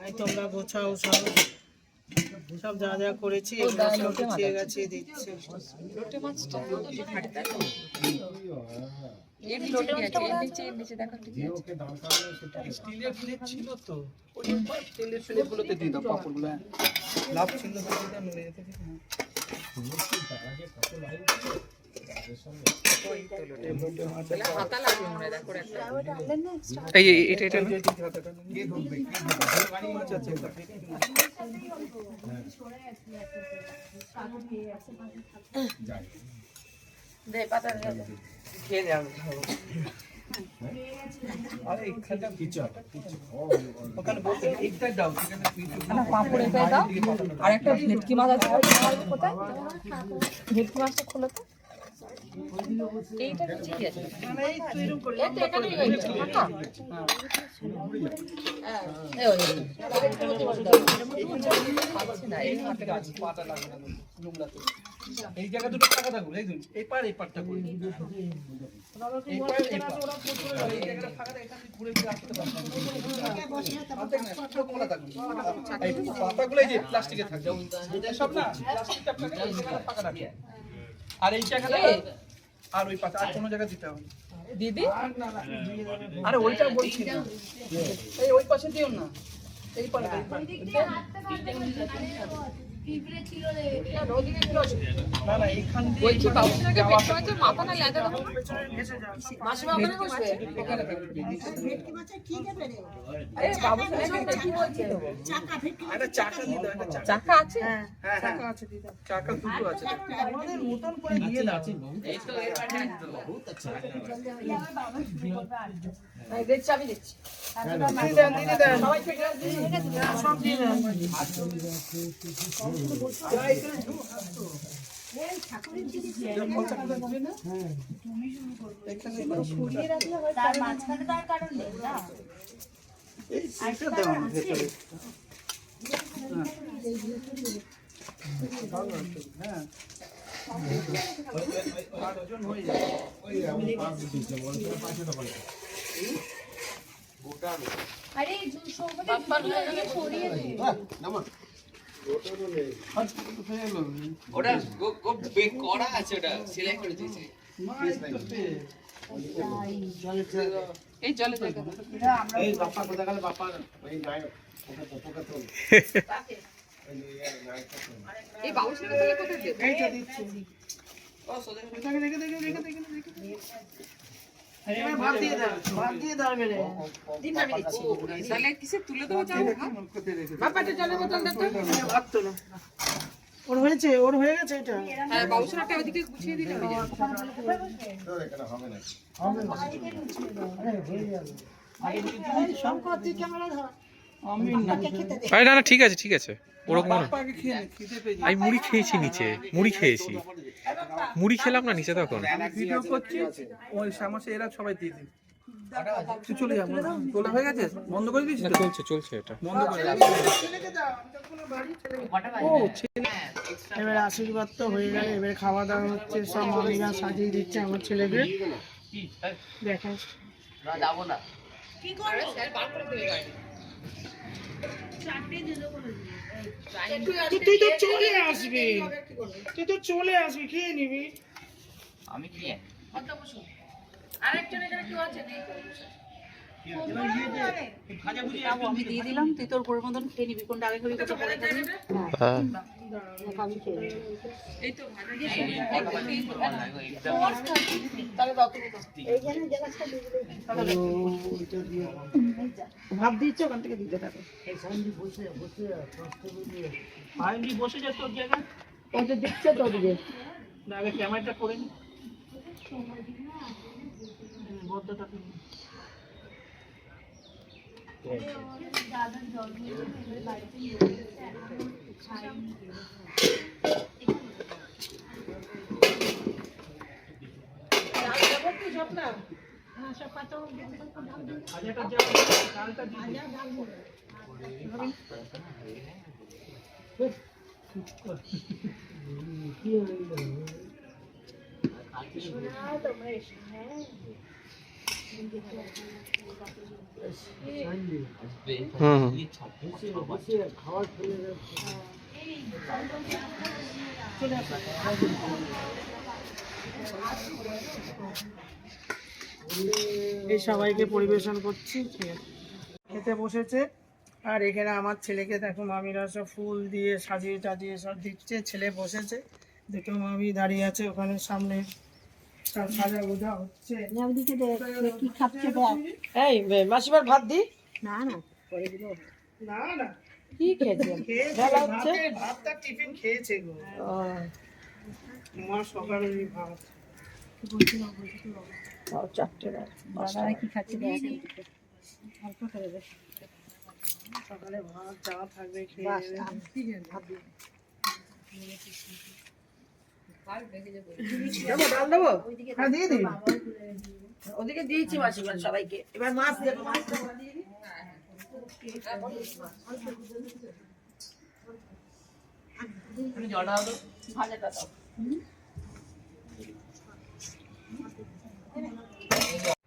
এই তোমরা গোছাও সব, সব যা যা করেছি এগুলো সব গুছিয়ে গেছে দিচ্ছে। লোটে মাছটা এর নিচে দেখো ঠিক আছে। ওকে দরকার হলে সেটা স্টিলের প্লেট ছিল তো, ওই স্টিলের প্লেটগুলোতে দিয়ে দাও পাপড়গুলো। লাভ ছিল তো এটা নড়ে যেতে দিন। আগে কত লাইন হাতা লাগবে মনে হয় দেখো একটা। এই যে এটা এটা কে ঢুকবে, গাড়ি মাছ আছে ওটা দে পাতা দে। খেয়ে যাবে। আরে এখানটা কিছু ওখানে বলতে এইটাই দাও, সেখানে পাঁপড় এটাই দাও। আর একটা ভেটকি মাছ আছে কোথায়? ভেটকি মাছটা খোলো তো। এইটা তো ঠিক আছে। মানে এই তো এরকম করে এই তো এখানেই রয়েছে ফাঁকা। হ্যাঁ এই ওই পাটা লাগবে না নোংরাতে। এই জায়গা দুটো টাকা থাকবে, এই দুটো এই পার এই পারটা করে এই পার এই পার এই জায়গাটা ফাঁকা থাকে, এখানে ঘুরে ফিরে আসতে পারবে না। পাতা কোলা থাকবে, এই পাতাগুলো এই যে প্লাস্টিকে থাকবে, এটা সব না প্লাস্টিকটা ফাঁকা রাখবে। আর এই জায়গাটা আর ওই পাতা আর কোনো জায়গা দিতে হবে না। দিদি আরে ওইটা বলছি না, এই ওই পাশে দিও না, এই পারে এই পারে। না না এইখান দিয়ে বলছি বাবুসোনাকে পেটটা হয়তো মাথা না লেজা দাও। মাসিমা ওখানে বসবে। এখানে থাকবে। আরে বাবুসোনাকে কি বলছে? একটা চাকা দিতে হবে, একটা চাকা। চাকা আছে? হ্যাঁ চাকা আছে দিদা, চাকা দুটো আছে। আমাদের মতন করে দিয়ে দাও। এই দেখছি আমি দেখছি। দিয়ে দেন, দিয়ে দেন। সবাই ফেটে সব দিয়ে দেন। এইটা দেওয়া না ভেতরে। হ্যাঁ আরে সৌভাগ্য সরিয়ে দে। ওটা করা আছে, ওটা সেলাই করে দিয়েছে। এই জলে জায়গা এই বাপ্পা কোথা গেল? বাপ্পা ওই নাই পোকা তো এই বাউসের তাহলে কোথায় দেব? এইটা দিচ্ছি। দেখে দেখে দেখে দেখে দেখে দেখে। এবার ভাত দিয়ে দাও, ভাত দিয়ে দাও মেরে। দিন আমি দিচ্ছি। তাহলে কিসে তুলে দেবো যাও? বাপাটা জলের বোতল দে তো। ভাত তোলো। ওর হয়েছে, ওর হয়ে গেছে এটা। হ্যাঁ বাউসের একটা ওদিকে গুছিয়ে দিলে হয়ে যাবে। তোর এখানে হবে না। শঙ্কর তুই ক্যামেরা ধর। আরে না না ঠিক আছে ঠিক আছে, ওরকম না। বাপ্পাকে খেয়ে নে, খিদে পেয়ে আমি মুড়ি খেয়েছি নিচে, মুড়ি খেয়েছি, মুড়ি খেলাম না নিচে তখন। ভিডিও করছি, ওই সামসে এরা সবাই দিয়ে দিই। তুই চলে যা, তোলা হয়ে গেছে, বন্ধ করে দিয়েছিস না, তো? চলছে চলছে এটা। বন্ধ করে ছেলেকে দাও, আমি তো কোনো বাড়ি ছেলে। এবার আশীর্বাদ তো হয়ে গেল, এবার খাওয়া দাওয়া হচ্ছে, সব মামিরা সাজিয়ে দিচ্ছে আমার ছেলেকে। দেখেন যাবো না। তুই তো চলে আসবি, তুই তো চলে আসবি, খেয়ে নিবি। আমি কি আমি দিয়ে দিলাম, তুই তোর পরের মতন খেয়ে নিবি। কোনটা আগে খাবি কোনটা পরে খাবি? হ্যাঁ এই তো ভাব দিচ্ছে ওখান থেকে দিতে থাকো। আইনজি বসে যা তোর জায়গায়, ও তো দেখছে তো ওদিকে। না আগে ক্যামেরাটা করে নি। বদ্ধটা হুম এই সবাইকে পরিবেশন করছি, খেতে বসেছে। আর এখানে আমার ছেলেকে দেখো মামিরা সব ফুল দিয়ে সাজিয়ে টাজিয়ে সব দিচ্ছে। ছেলে বসেছে, দুটো মামি দাঁড়িয়ে আছে ওখানে সামনে, সব সাজা গোজা হচ্ছে। কি খাচ্ছে এই মাসিমার ভাত দি না না পরে দিল। না না কি খেয়েছে? খেয়েছে, ভাতটা টিফিন খেয়েছে গো। তোমার সকালের ভাত চারটে বাবা কি খাচ্ছে? অল্প করে দে। সকালে ভাত চা থাকবে, খেয়ে বাস, নেবে। দেবো ডাল দেবো? হ্যাঁ দিয়ে দিন। ওদিকে দিয়েছি মাসিমা সবাইকে। এবার মাছ দেবো, মাছ দেবো। ভাজাটা দাও।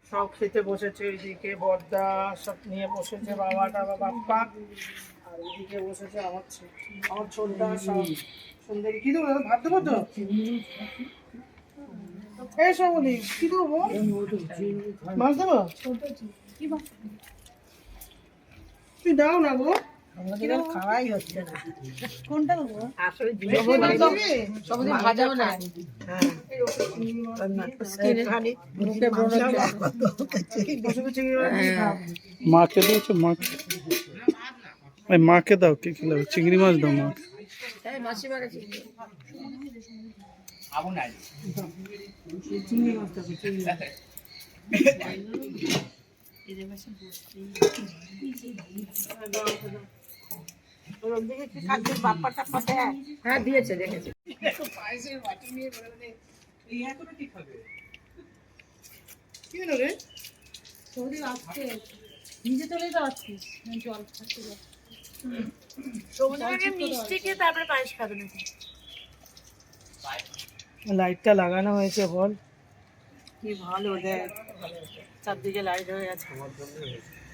সব খেতে বসেছে, ওইদিকে বর্দা সব নিয়ে বসেছে, বাবাটা বা বাপ্পা, আর ওইদিকে বসেছে আমার আমার ছোটটা সব সুন্দরী। কি দেবো দাদা? ভাত দেবো তো? এই সবলি কি দেবো? মাছ দেবো? তুই দাও না গো। খাওয়াই হচ্ছে না। কোনটা দেবো? আসলে সবদিন ভাজাও না। মাকে দিয়েছো? মাকে মাকে দাও, কি খেলাবে? চিংড়ি মাছ দাও মাকে। আবু নাই। চিংড়ি মাছটা চিংড়ি মাছ। হ্যাঁ দিয়েছে, দেখেছি। পায়েসের বাটি নিয়ে বেরোলে এই এখনো কি খাবে? কি হলো রে? নিজে চলে যাচ্ছিস জল খাচ্ছি। মিষ্টি খেয়ে তারপরে পায়েস খাবে নাকি? লাইটটা লাগানো হয়েছে বল, কি ভালো দেখ, চারদিকে লাইট হয়ে গেছে।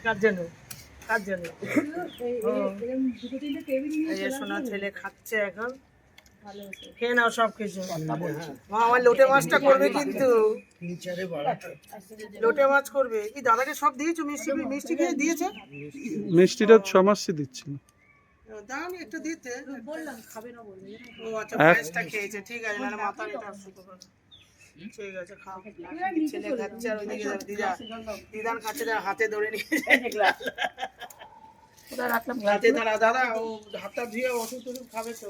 কার জন্য? কার জন্য? ও, এই যে সোনা ছেলে খাচ্ছে এখন, খেয়ে নাও সব কিছু। মা আমার লোটে মাছটা করবে কিন্তু, লোটে মাছ করবে। কি দাদাকে সব দিয়েছো? মিষ্টি মিষ্টি খেয়ে দিয়েছে? মিষ্টিটা ছমাসই দিচ্ছিল। দাঁড়ানি একটা দিতে বললাম, খাবে না বলবে। ও আচ্ছা, পায়েসটা খেয়েছে, ঠিক আছে, মানে মাথার এটা শুকো করো। ঠিক আছে, খাও। ছেলে খাচ্ছে আর ওইদিকে দিদার কাছে হাতে ধরে নিয়ে হাতে দাঁড়া দাদা, ও হাতটা ধুয়ে ওষুধ টষুধ খাবে তো।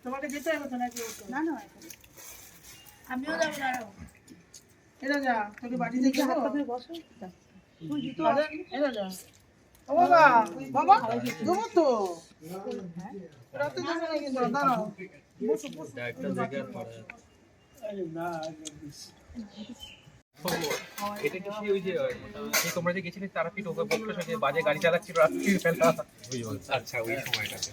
তোমাকে যেতে হবে তো নাকি? না না, আমিও যাবো, দাঁড়াও। এটা যা, তোকে বাড়িতে গিয়ে হাত ধুয়ে বসো। এটা যা। ও বাবা, বাবা দেবো তো, রাতে যাবে না কিন্তু, দাঁড়াও। বসো বসো। এটা কি সেই ওই যে তোমরা যে গেছিলে তারাপীঠ, ওকে বলছো যে বাজে গাড়ি চালাচ্ছিল রাত্রিবেলা? আচ্ছা, ওই সময়টাতে।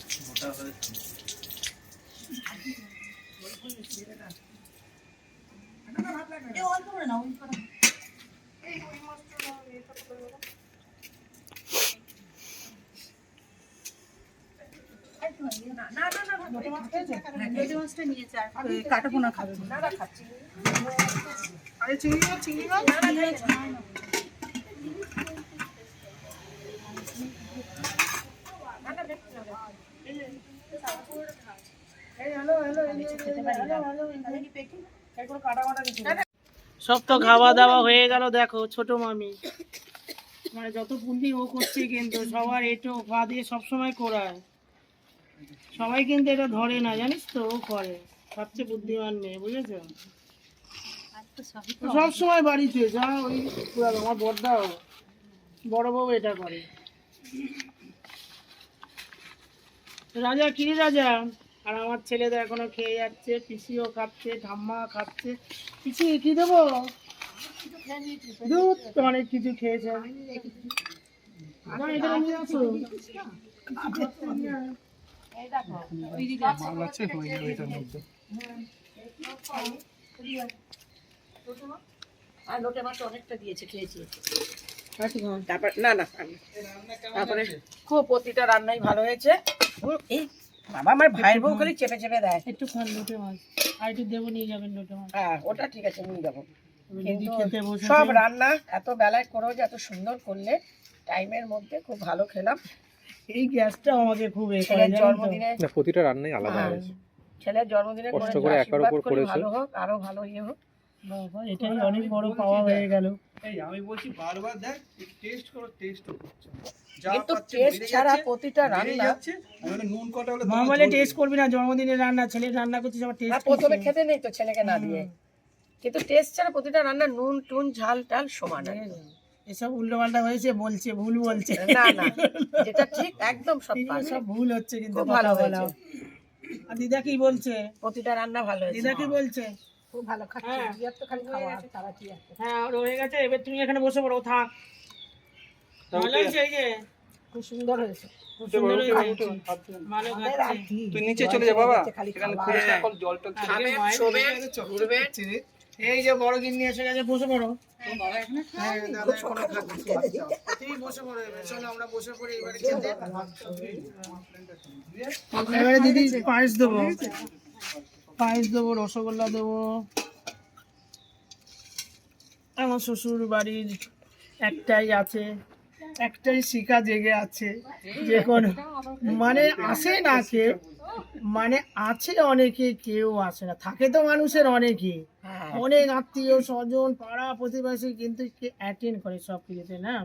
আরে চিংড়ি মাছ, চিংড়ি মাছ। সব তো খাওয়া দাওয়া হয়ে গেল। দেখো ছোট মামি, মানে যত পুণ্যি ও করছে কিন্তু সবার এটো পা দিয়ে সবসময় করায়। সবাই কিন্তু এটা ধরে না, জানিস তো, ও করে, সবচেয়ে বুদ্ধিমান মেয়ে, বুঝেছো? সব সময় বাড়িতে যা ওই আমার বড়দাও, বড় বউ এটা করে। রাজা কি রাজা, আর আমার ছেলেদের এখনো খেয়ে যাচ্ছে, পিসিও খাচ্ছে, ঠাম্মা খাচ্ছে। পিসি কি দেবো? দুধ তো অনেক কিছু খেয়েছে। এখানে নিয়ে আসো। আর লোটে মাছ অনেকটা দিয়েছে, খেয়েছি। তারপর না না, তারপরে খুব প্রতিটা রান্নাই ভালো হয়েছে। এই বাবা, আমার ভাইয়ের বউ করে চেপে চেপে দেয়। একটু খান লোটে মাছ, আর একটু দেবো, নিয়ে যাবেন লোটে মাছ। হ্যাঁ, ওটা ঠিক আছে, নিয়ে যাবো। কিন্তু খেতে বসে সব রান্না এত বেলায় করেও যে এত সুন্দর করলে, টাইমের মধ্যে খুব ভালো খেলাম। এই গ্যাসটা আমাকে খুব ছেলের জন্মদিনে, না, প্রতিটা রান্নাই আলাদা হয়েছে। ছেলের জন্মদিনে কষ্ট করে একার উপর করেছে। ভালো হোক, আরো ভালো ইয়ে হোক। বাবা, এটাই অনেক বড় পাওয়া হয়ে গেল। এই আমি বলছি বারবার দেখ, টেস্ট করো, টেস্ট করছো। যা কিন্তু পাচ্ছে টেস্ট বেরিয়ে ছাড়া যাচ্ছে, প্রতিটা বেরিয়ে রান্না, যাচ্ছে। আমি বলি নুন কটা হলে মা তোমার বলে ঝোল টেস্ট দেবে। করবি না, জন্মদিনের রান্না, ছেলের রান্না করছিস, আবার আর টেস্ট প্রথমে খেতে নেই তো ছেলেকে না দিয়ে, কিন্তু টেস্ট ছাড়া প্রতিটা রান্না নুন টুন ঝাল টাল সমান একদম। এসব উল্টো পাল্টা হয়েছে, বলছে ভুল বলছে। না না, যেটা ঠিক একদম সব এগুলো পারফেক্ট। সব ভুল হচ্ছে কিন্তু, খুব ভালো কথা বলা। হয়েছে। আর দিদা কি বলছে? প্রতিটা রান্না ভালো হয়েছে। দিদা কি বলছে? খুব ভালো খাচ্ছে, হ্যাঁ। বিয়ার তো খালি খাওয়া তারা কি আছে। হ্যাঁ, ওর হয়ে গেছে, এবার তুমি এখানে বসে পড়ো, থাক। ভালো হয়েছে, এই যে খুব সুন্দর হয়েছে। খুব সুন্দর হয়েছে, ভালো খাচ্ছে। তুই নিচে চলে যা বাবা, খালি এখানে খাওয়া। খুঁড়ে সকল জলটা আজকে খাবেন, মায়ের শোবেন, হয়ে গেছে, ঘুরবেন। এই যে বড় গিন্নি এসে গেছে, বসে পড়ো। হ্যাঁ, দাদা খুব এখনো খাচ্ছে। তুমি বসে পড়ো এবার, চলো আমরা বসে পড়ি এবারে খেতে। এবারে দিদি পায়েস দেবো, পায়েস দেবো, রসগোল্লা দেবো। আমার শ্বশুর বাড়ির একটাই আছে, একটাই শিকা জেগে আছে, যে কোনো মানে আসে না কেউ, মানে আছে অনেকে, কেউ আসে না। থাকে তো মানুষের অনেকেই, হ্যাঁ, অনেক আত্মীয় স্বজন পাড়া প্রতিবেশী, কিন্তু কে অ্যাটেন্ড করে সব কিছুতে না,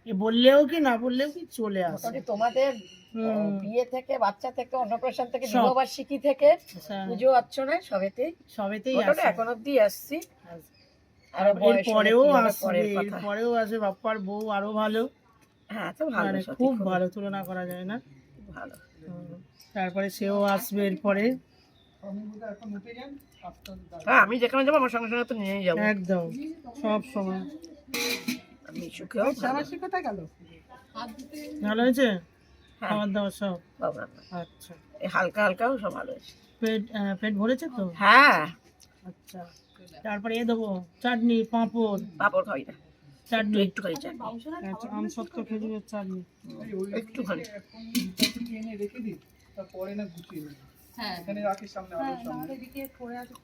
এ বললেও কি না বললেও কি চলে আসে। মোটামুটি তোমাদের হুম। বিয়ে থেকে, বাচ্চা থেকে, অন্নপ্রাশন থেকে, সব। বিবাহবার্ষিকী থেকে, আচ্ছা, পুজো অর্চনায় সবেতেই সবেতেই মোটামুটি আসে। এখন অব্দি আসছি। আর এর বয়স হলে পরেও কি হবে আসবে, পরের এর কথা। পরেও আসবে। বাপ্পার বউ আরো ভালো, হ্যাঁ, তো ভালো, মানে সত্যি খুব খুব ভালো, তুলনা করা যায় না। ভালো। তারপরে সেও আসবে এরপরে, হ্যাঁ, আমি যেখানে যাবো আমার সঙ্গে সঙ্গে তো নিয়েই যাবো। একদম সব সময়। আমি সুখেও ভালো। ভালো হয়েছে? হ্যাঁ। খাবার দাবার সব? সব রান্না। আচ্ছা, এই হালকা হালকাও সব ভালো হয়েছে। পেট ভরেছে তো? হ্যাঁ, আচ্ছা, তারপরে এ দেবো চাটনি, পাঁপড়। পাঁপড় খাই না, চাটনি একটুখানি চাটনি, আচ্ছা, আমসত্ত্ব খেজুরের চাটনি একটুখানি। এনে রেখে দিই, তারপরে না গুছিয়ে নিই। হ্যাঁ এখানে রাখিস সামনে আলোর সামনে। এদিকে পড়ে আছে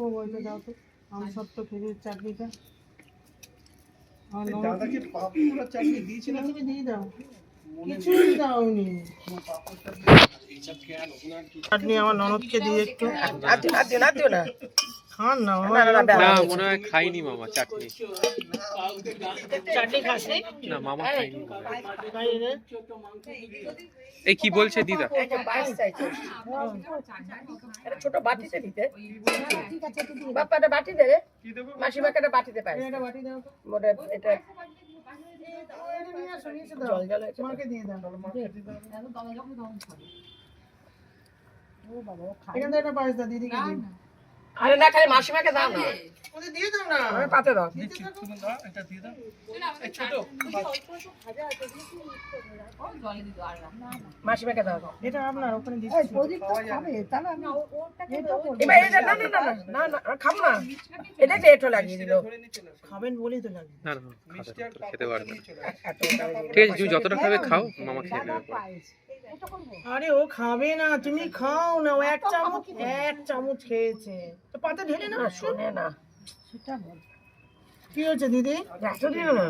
ও বলতে দাও তো আমসত্ত্ব খেজুরের চাটনিটা। আর এই দাদাকে পাপড় আর চাটনি দিয়েছিলাম, তুমি দিয়ে দাও, কিছুই দাওনি। চাটনি আমার ননদকে দিয়ে একটু আর দিও না, খান না না, না, না, না মনে হয় খাইনি মামা চাটনি। চাটনি খাসনি না মামা খাইনি। খাই রে। এই কি বলছে দিদা? এই যে পায়েস চাইছে, একটা ছোট বাটিতে দিতে। বাপ্পা একটা বাটি দে রে, মাসিমাকে একটা বাটিতে পায়। এটা বাটি দাও তো। মোটে এটা এটা নিয়ে আসো, নিয়ে এসে দাও। জল জল হয়েছে। মাকে দিয়ে দাও। এখান থেকে একটা পায়েস দাও, দিদিকে দিই। আরে না, খালি মাসিমাকে দাও না, ওদের দিয়ে দাও না। আমি পাতে দাও। দিচ্ছি, তুমি দাও, এটা দিয়ে দাও। এই ছোট মাসিমাকে দাও। এটা আপনার ওখানে দিচ্ছি। এবার এই যে না না না না না না, খাবো না, এটা যে এটো লাগিয়ে দিল। ধরে নিয়ে চলে আসো। খাবেন বলেই তো লাগে। না না মিষ্টি আর খেতে পারবে নিয়ে না। চলে আসো। এত ঠিক আছে তুমি যতটা খাবে খাও, মামা খেয়ে নেবে পরে। আরে ও খাবে না, তুমি খাও না। ও এক চামচ খেয়েছে, তো পাতে ঢেলে না। না, শোনে না, কি হয়েছে দিদি? এত দিও না,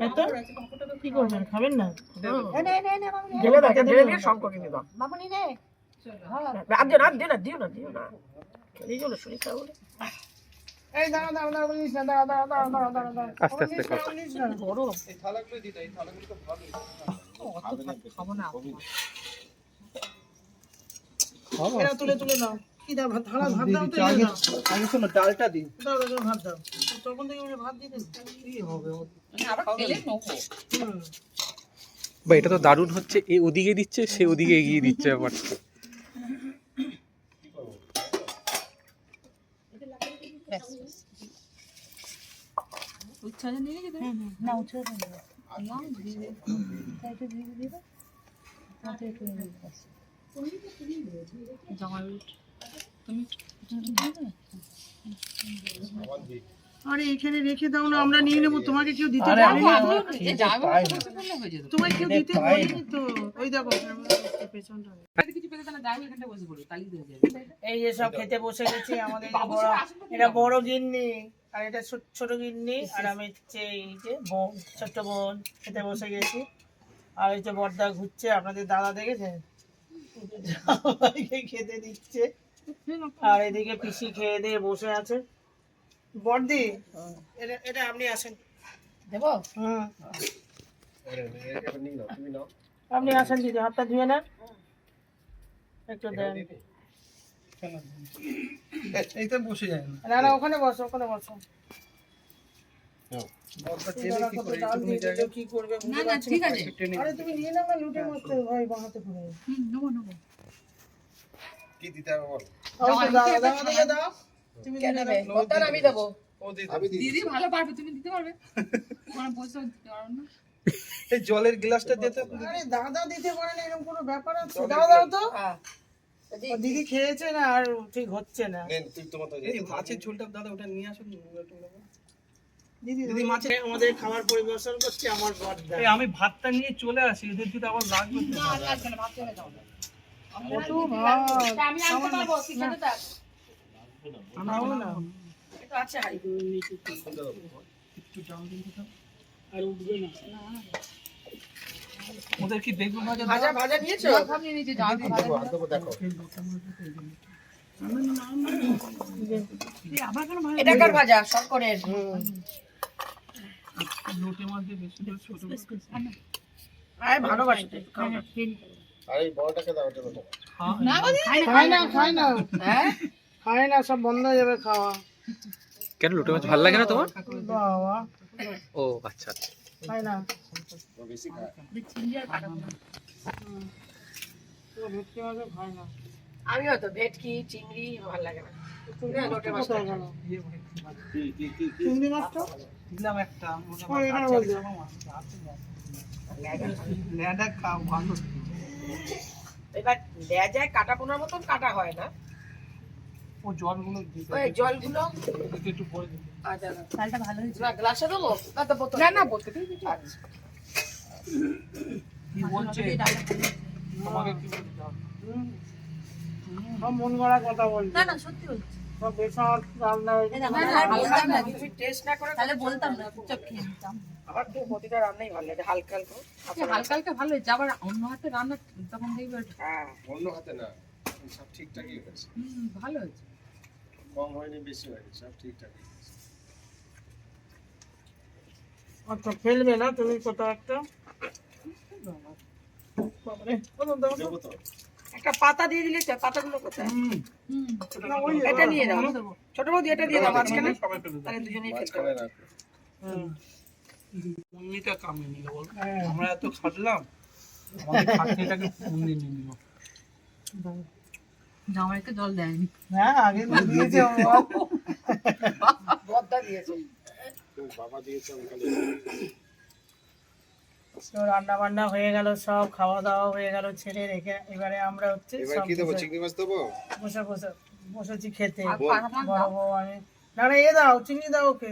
এত কি করবেন, খাবেন না? ঢেলে দাও, ঢেলে দিয়ে শঙ্করকে দিও। আর দিও না, এই জন্য শরীর খারাপ হলে। এই দাঁড়া বলিস না, দাঁড়া। আস্তে আস্তে খাও। বলিস না। এই থালাগুলো দিতে, এই থালাগুলো তো ভালোই। এরা তুলে নাও। কি দাও, ভাত দাও তো। আগে আগে শোনো, ডালটা দিই। দাও ভাত দাও। তখন থেকে বলে ভাত দিতে কি হবে? আবার খেলে নেবো। বা এটা তো দারুণ হচ্ছে, এ ওদিকে দিচ্ছে, সে ওদিকে এগিয়ে দিচ্ছে ব্যাপারটা। উচ্ছাসন নিয়ে যেতে না, উচ্ছাসন না দিয়ে তাইতে দিয়ে দিবে তাতে একটু জমা তুমি আরে এখানে রেখে দাও না, আমরা নিয়ে নেবো। তোমাকে কেউ দিতে আরে বলেনি তো? এই যাবে বললে হয়ে যেত। তোমায় কেউ দিতে বলেনি তো? ওই দেখো পেছনটা। কিছু পেলে তাহলে যাবে, এখানটা বসে পড়ো, তালি হয়ে যাবে। এই যে সব খেতে বসে গেছি। আমাদের এটা বড় গিন্নি, আর এটা ছোট গিন্নি, আর আমি হচ্ছে এই যে বোন, ছোট্ট বোন খেতে বসে গেছি। আর এই যে বড়দা ঘুরছে, আপনাদের দাদা দেখেছেন সবাইকে খেতে দিচ্ছে। আর এদিকে পিসি খেয়ে দিয়ে বসে আছে। বড়দি, এটা আপনি আসেন। দেবো? হুম, এটা নিয়ে নাও, তুমি নাও। আপনি আসেন দিদি, হাতটা ধুয়ে নেন একটু দেন। এইটা বসে যায় না। না ওখানে বসো। বড়টা টেনে কি করে ডাল দিয়ে দিলে কি করবে না বুঝতে না পারছি ঠিক না। আছে, টেনে আরে তুমি নিয়ে নাও না, লুটে মারতে ভাই বানাতে করে। নেবো কি দিতে হবে বল? দাও। তুমি কে দিয়ে দেবে? দাও। বড়টা আমি দেবো। ও দিদি। আমি দিই। দিদি ভালো পারবে, তুমি দিতে পারবে কোনো বসে দিতে পারো না। এই জলের গ্লাসটা দিতে। আরে দাদা দিতে পারে না, এরকম কোনো ব্যাপার আছে? দাও তো। হ্যাঁ, ও দিদি খেয়েছে না, আর ঠিক হচ্ছে না। নেন, তুই তোমার তো এই মাছের ঝোলটা দাদা ওটা নিয়ে আসুন। দিদি দিদি মাছের আমাদের খাবার পরিবেশন করছে আমার বড়দা। এই আমি ভাতটা নিয়ে চলে আসি, এদের যদি আবার লাগবে তো। কত ভাত। আমি আনতে পারবো, শিখাতে থাক। নাও না। এটা আছে হাড়ি। আর উঠবে না। ওদের কি বেগুন ভাজা দাও? ভাজা নিয়েছো? ভাবনি নিচে যাও, দেবো, আর দেবো, দেখো। এটা কার ভাজা? শঙ্করের। লোটে মাছ দিয়ে বেশি করে ছোট করে। আয় ভালোবাসি তো, খাও না। আর এই বড়টাকে দাও, এটা দাও। না বলি খায় না। হ্যাঁ, খায় না, সব বন্ধ হয়ে যাবে খাওয়া। কেন লোটে মাছ ভালো লাগে না তোমার? বাবা ও আচ্ছা আচ্ছা। খায় না। ও বেশি খায়। তো ভেটকি মাছও খায় না। আমিও তো ভেটকি চিংড়ি ভালো লাগে না। লোটে মাছ কোথায় গেল? চিংড়ি মাছটা দিলাম একটা মনে ওই এখানে বলছি। ল্যাডা খাও ভালো এবার লেজায় কাটা পোনার মতন কাটা হয় না, ও জলগুলো দিতে ওই জলগুলো একটু ভরে দিতে আচ্ছা চালটা ভালো হয়েছে। না গ্লাসে দেবো না তো বোতলে? না না বলতে দিই আচ্ছা কি বলছে তোমাকে কি বলতে হবে সব মন গড়া কথা বলছি। না না সত্যি বলছি। সব বেসন রান্না হয়েছে। না না বলতাম না কিছু। তুমি টেস্ট না করে তাহলে বলতাম না, চুপচাপ খেয়ে নিতাম। আমার তো প্রতিটা রান্নাই ভালো লাগে হালকা হালকা হালকা হালকা ভালো হয়েছে, আবার অন্য হাতে রান্না তখন দেখবে হ্যাঁ অন্য হাতে না সব ঠিকঠাকই হয়েছে, ভালো হয়েছে। কম হয়নি বেশি হয়নি, সব ঠিকঠাকই হয়েছে। আচ্ছা ফেলবে না তুমি কোথাও একটা? বাবারে, কোথাও দাও তো। দেবো তো একটা পাতা দিয়ে দিলে তো, পাতাগুলো কোথায়? না, ওই এটা নিয়ে দাও ছোট বৌদি, এটা দিয়ে দাও মাঝখানে, সবাই ফেলে দাও তাহলে দুজনেই খেতে মাঝখানে হবে। রাখো। হুম। উন্নিটা কামিয়ে নিল বল আমরা এত খাটলাম আমাদের খাটনিটাকে উন্নি নিয়ে নিল জামাইকে জল দেয়নি। হ্যাঁ আগে তো দিয়েছে ও। বদ্দা দিয়েছে। তো বাবা দিয়েছে আমি খালি তো রান্না বান্না হয়ে গেল, সব খাওয়া দাওয়া হয়ে গেল, ছেলে রেখে এবারে আমরা হচ্ছে এবার সব কি দেবো, বসে- চিংড়ি মাছ দেবো? বসে বসে বসেছি খেতে। আর পাকা মাছ বড় দাও। বউ আমি, না না এ দাও চিংড়ি দাও ওকে।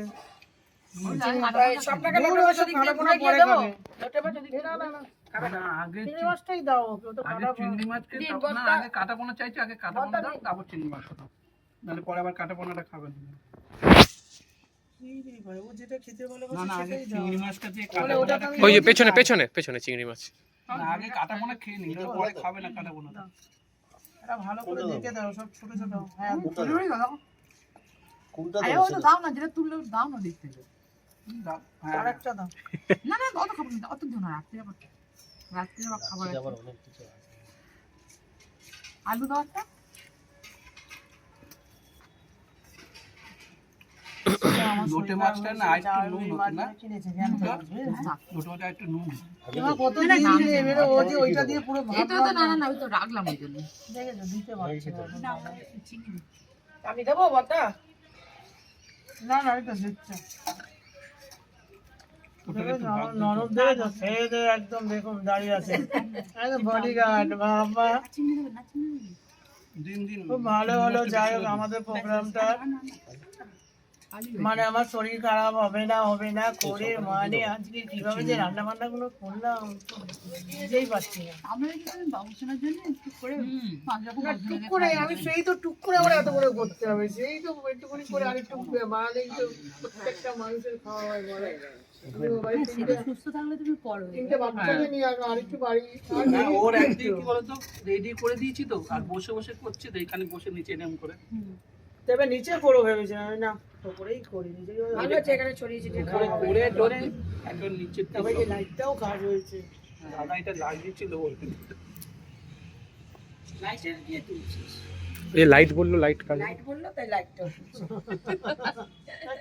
এই সব টাকা বড় লোটে সব মাছ খারাপ ঘুরে না গিয়ে পরে দেবো, খাবে। লোটে মাছ ওদিকে না না না খাবে না। না আগে চিংড়ি মাছটাই দাও ওকে, ও তো আগে খারাপ চিংড়ি মাছকে দিন, দাও। না বস্তা। আগে কাটা পোনা চাইছে, আগে কাটা পোনা দাও তারপর চিংড়ি মাছ দাও, নাহলে পরে আবার কাটা পোনাটা খাবেন না। চিংড়ি ভাই, ও যেটা খেতে না ভালোবাসে না আগে সেটাই দাও। চিংড়ি মাছটা দিয়ে বলে কাটা ওটা পোনাটা তো খেয়ে ওই যে আমি- পেছনে পেছনে পেছনে চিংড়ি মাছ। না আগে কাটা পোনা খেয়ে নিন, পরে খাবে না কাটা পোনাটা। এটা ভালো করে দেখে দাও, সব ছোট ছোট। হ্যাঁ কোনটা দেবো? কোনটা আরে দেবো ও তো দাও না, যেটা তুললে দাও না দেখতে। দাও। হ্যাঁ আরেকটা দাও। না না অত খাবো না, অত দিও না, রাত্রে আবার খাবার আবার আছে। অনেক কিছু আছে। আলু দাও একটা। আমার লোটে শরীর মাছটা খারাপ না হয়েছে, আরেকটু চার নুন রুই হতো মাছ না? কিনেছে, জ্যান্ত বুঝলে? লোটে মাছটা একটু নুন। এবার কত দিয়ে দিলে, এবারে ও যে ওইটা দিয়ে পুরো ভাত এটা তো না না না, ওই তো রাখলাম ওই জন্য। দেখেছো, দিতে পারছি না এখন। আমি দেবো বদ্দা? না না এটা দিচ্ছে। ওটাকে একটু ভাগ দিতে নরম দেবে তো, খেয়ে দেয়ে একদম দেখুন দাঁড়িয়ে আছে একদম বডিগার্ড। বাবা দিন দিন খুব ভালো হলো, যাই হোক আমাদের প্রোগ্রামটা, মানে আমার শরীর খারাপ হবে না করে মানে আজকে কিভাবে যে রান্না বান্না গুলো করলাম বুঝতেই পারছি না। আমরা কিন্তু বাবুসোনার জন্য একটু করে পাঁচ রকম না, টুক করে আমি সেই তো টুক করে আমার এত করে করতে হবে, সেই তো একটুখানি করে আরেকটু বানালেই তো প্রত্যেকটা মানুষের খাওয়া হয় বলে। আমি ও বাড়ি সুস্থ থাকলে তুমি করো। তিনটে বাচ্চাকে নিয়ে আরেকটু বাড়ি আর না নেই ওর একটু। একদিন কি বলতো রেডি করে দিয়েছি তো, আর বসে বসে করছে তো, এখানে বসে নিচে এরম করে। তবে নিচে করো ভেবেছিলাম, আমি না ওপরেই করি নিচে। ভালো হচ্ছে, এখানে ছড়িয়ে ছিটিয়ে খাওয়া হবে। করে ধরে একদম নিচে তবে এই লাইটটাও কাজ হয়েছে। দাদা এটা লাগিয়েছিল বলতে। লাইটের দিয়ে তুলছিস, এ লাইট বললো, লাইট কাজ। লাইট বললো তাই লাইটটা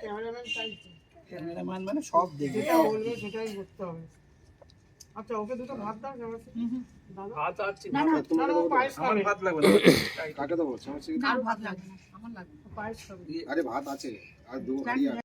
ক্যামেরাম্যান চাইছে, ক্যামেরাম্যান মানে সব দেখে। যেটা বলবে সেটাই করতে হবে। আচ্ছা ওকে দুটো ভাত দাও দাদা। ভাত আছে না না না না, ও পায়েস আমার খাবে, ভাত লাগবে না। কাকে দেবো? চামচ দিয়ে? আর ভাত লাগবে না, আমার লাগবে। পায়েস খাবে। আরে ভাত আছে আর দু হাঁড়ি আছে।